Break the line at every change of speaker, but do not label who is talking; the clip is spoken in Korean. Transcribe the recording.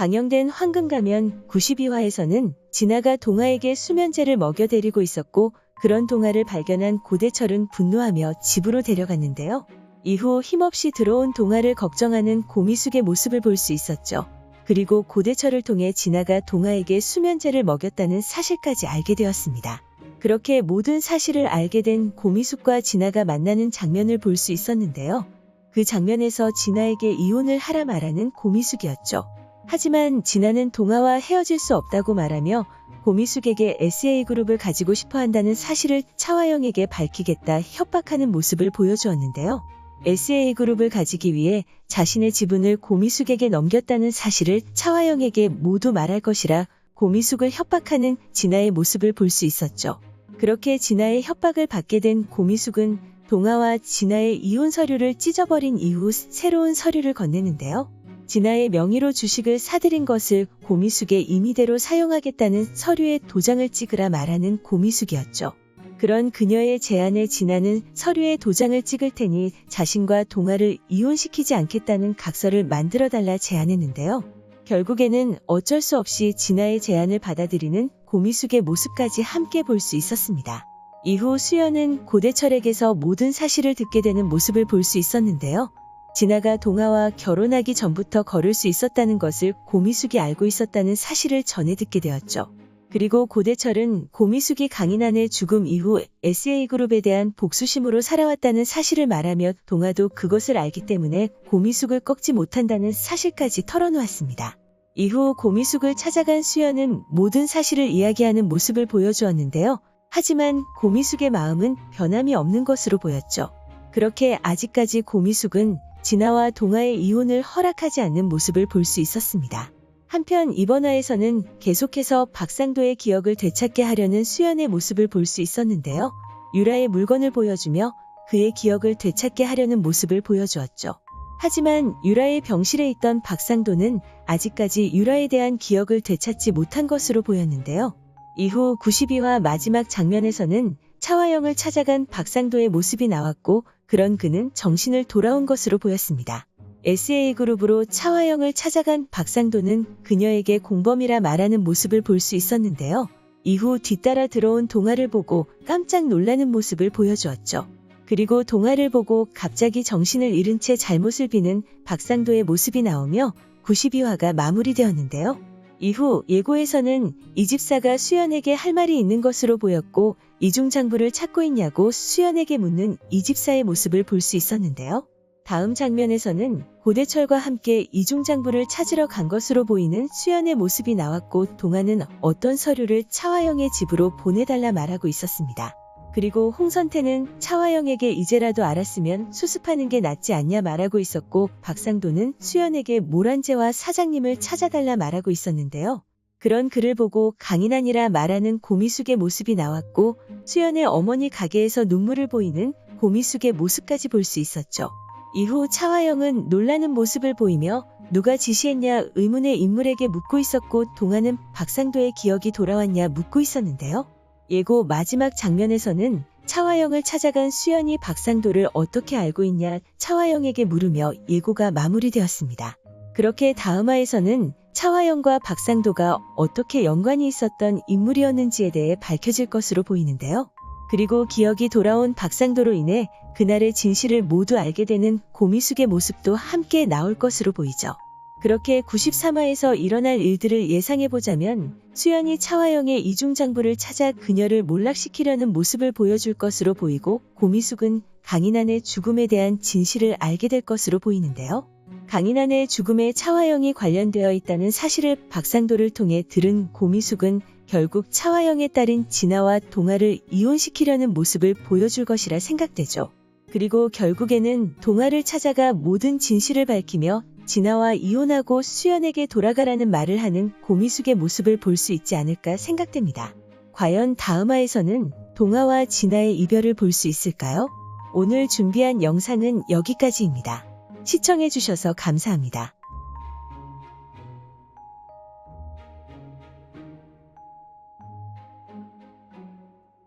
방영된 황금가면 92화에서는 진아가 동아에게 수면제를 먹여 데리고 있었고 그런 동아를 발견한 고대철은 분노하며 집으로 데려갔는데요. 이후 힘없이 들어온 동아를 걱정하는 고미숙의 모습을 볼 수 있었죠. 그리고 고대철을 통해 진아가 동아에게 수면제를 먹였다는 사실까지 알게 되었습니다. 그렇게 모든 사실을 알게 된 고미숙과 진아가 만나는 장면을 볼 수 있었는데요. 그 장면에서 진아에게 이혼을 하라 말하는 고미숙이었죠. 하지만 진아는 동아와 헤어질 수 없다고 말하며 고미숙에게 SA그룹을 가지고 싶어 한다는 사실을 차화영에게 밝히겠다 협박하는 모습을 보여주었는데요. SA그룹을 가지기 위해 자신의 지분을 고미숙에게 넘겼다는 사실을 차화영에게 모두 말할 것이라 고미숙을 협박하는 진아의 모습을 볼 수 있었죠. 그렇게 진아의 협박을 받게 된 고미숙은 동아와 진아의 이혼 서류를 찢어버린 이후 새로운 서류를 건네는데요. 진아의 명의로 주식을 사들인 것을 고미숙의 임의대로 사용하겠다는 서류에 도장을 찍으라 말하는 고미숙이었죠. 그런 그녀의 제안에 진아는 서류에 도장을 찍을 테니 자신과 동아를 이혼시키지 않겠다는 각서를 만들어달라 제안했는데요. 결국에는 어쩔 수 없이 진아의 제안을 받아들이는 고미숙의 모습까지 함께 볼 수 있었습니다. 이후 수연은 고대철에게서 모든 사실을 듣게 되는 모습을 볼 수 있었는데요. 진아가 동아와 결혼하기 전부터 걸을 수 있었다는 것을 고미숙이 알고 있었다는 사실을 전해 듣게 되었죠. 그리고 고대철은 고미숙이 강인한의 죽음 이후 SA그룹에 대한 복수심으로 살아왔다는 사실을 말하며 동아도 그것을 알기 때문에 고미숙을 꺾지 못한다는 사실까지 털어놓았습니다. 이후 고미숙을 찾아간 수연은 모든 사실을 이야기하는 모습을 보여주었는데요. 하지만 고미숙의 마음은 변함이 없는 것으로 보였죠. 그렇게 아직까지 고미숙은 진아와 동아의 이혼을 허락하지 않는 모습을 볼 수 있었습니다. 한편 이번 화에서는 계속해서 박상도의 기억을 되찾게 하려는 수연의 모습을 볼 수 있었는데요. 유라의 물건을 보여주며 그의 기억을 되찾게 하려는 모습을 보여주었죠. 하지만 유라의 병실에 있던 박상도는 아직까지 유라에 대한 기억을 되찾지 못한 것으로 보였는데요. 이후 92화 마지막 장면에서는 차화영을 찾아간 박상도의 모습이 나왔고 그런 그는 정신을 돌아온 것으로 보였습니다. SA그룹으로 차화영을 찾아간 박상도는 그녀에게 공범이라 말하는 모습을 볼 수 있었는데요. 이후 뒤따라 들어온 동아를 보고 깜짝 놀라는 모습을 보여주었죠. 그리고 동아를 보고 갑자기 정신을 잃은 채 잘못을 비는 박상도의 모습이 나오며 92화가 마무리되었는데요. 이후 예고에서는 이집사가 수연에게 할 말이 있는 것으로 보였고 이중장부를 찾고 있냐고 수연에게 묻는 이집사의 모습을 볼 수 있었는데요. 다음 장면에서는 고대철과 함께 이중장부를 찾으러 간 것으로 보이는 수연의 모습이 나왔고 동아는 어떤 서류를 차화영의 집으로 보내달라 말하고 있었습니다. 그리고 홍선태는 차화영에게 이제라도 알았으면 수습하는 게 낫지 않냐 말하고 있었고 박상도는 수연에게 모란제와 사장님을 찾아달라 말하고 있었는데요. 그런 글을 보고 강인한이라 말하는 고미숙의 모습이 나왔고 수연의 어머니 가게에서 눈물을 보이는 고미숙의 모습까지 볼 수 있었죠. 이후 차화영은 놀라는 모습을 보이며 누가 지시했냐 의문의 인물에게 묻고 있었고 동아는 박상도의 기억이 돌아왔냐 묻고 있었는데요. 예고 마지막 장면에서는 차화영을 찾아간 수연이 박상도를 어떻게 알고 있냐 차화영에게 물으며 예고가 마무리되었습니다. 그렇게 다음화에서는 차화영과 박상도가 어떻게 연관이 있었던 인물이었는지에 대해 밝혀질 것으로 보이는데요. 그리고 기억이 돌아온 박상도로 인해 그날의 진실을 모두 알게 되는 고미숙의 모습도 함께 나올 것으로 보이죠. 그렇게 93화에서 일어날 일들을 예상해보자면 수연이 차화영의 이중장부를 찾아 그녀를 몰락시키려는 모습을 보여줄 것으로 보이고 고미숙은 강인한의 죽음에 대한 진실을 알게 될 것으로 보이는데요. 강인한의 죽음에 차화영이 관련되어 있다는 사실을 박상도를 통해 들은 고미숙은 결국 차화영의 딸인 진아와 동아를 이혼시키려는 모습을 보여줄 것이라 생각되죠. 그리고 결국에는 동아를 찾아가 모든 진실을 밝히며 진아와 이혼하고 수연에게 돌아가라는 말을 하는 고미숙의 모습을 볼 수 있지 않을까 생각됩니다. 과연 다음화에서는 동아와 진아의 이별을 볼 수 있을까요? 오늘 준비한 영상은 여기까지입니다. 시청해주셔서 감사합니다.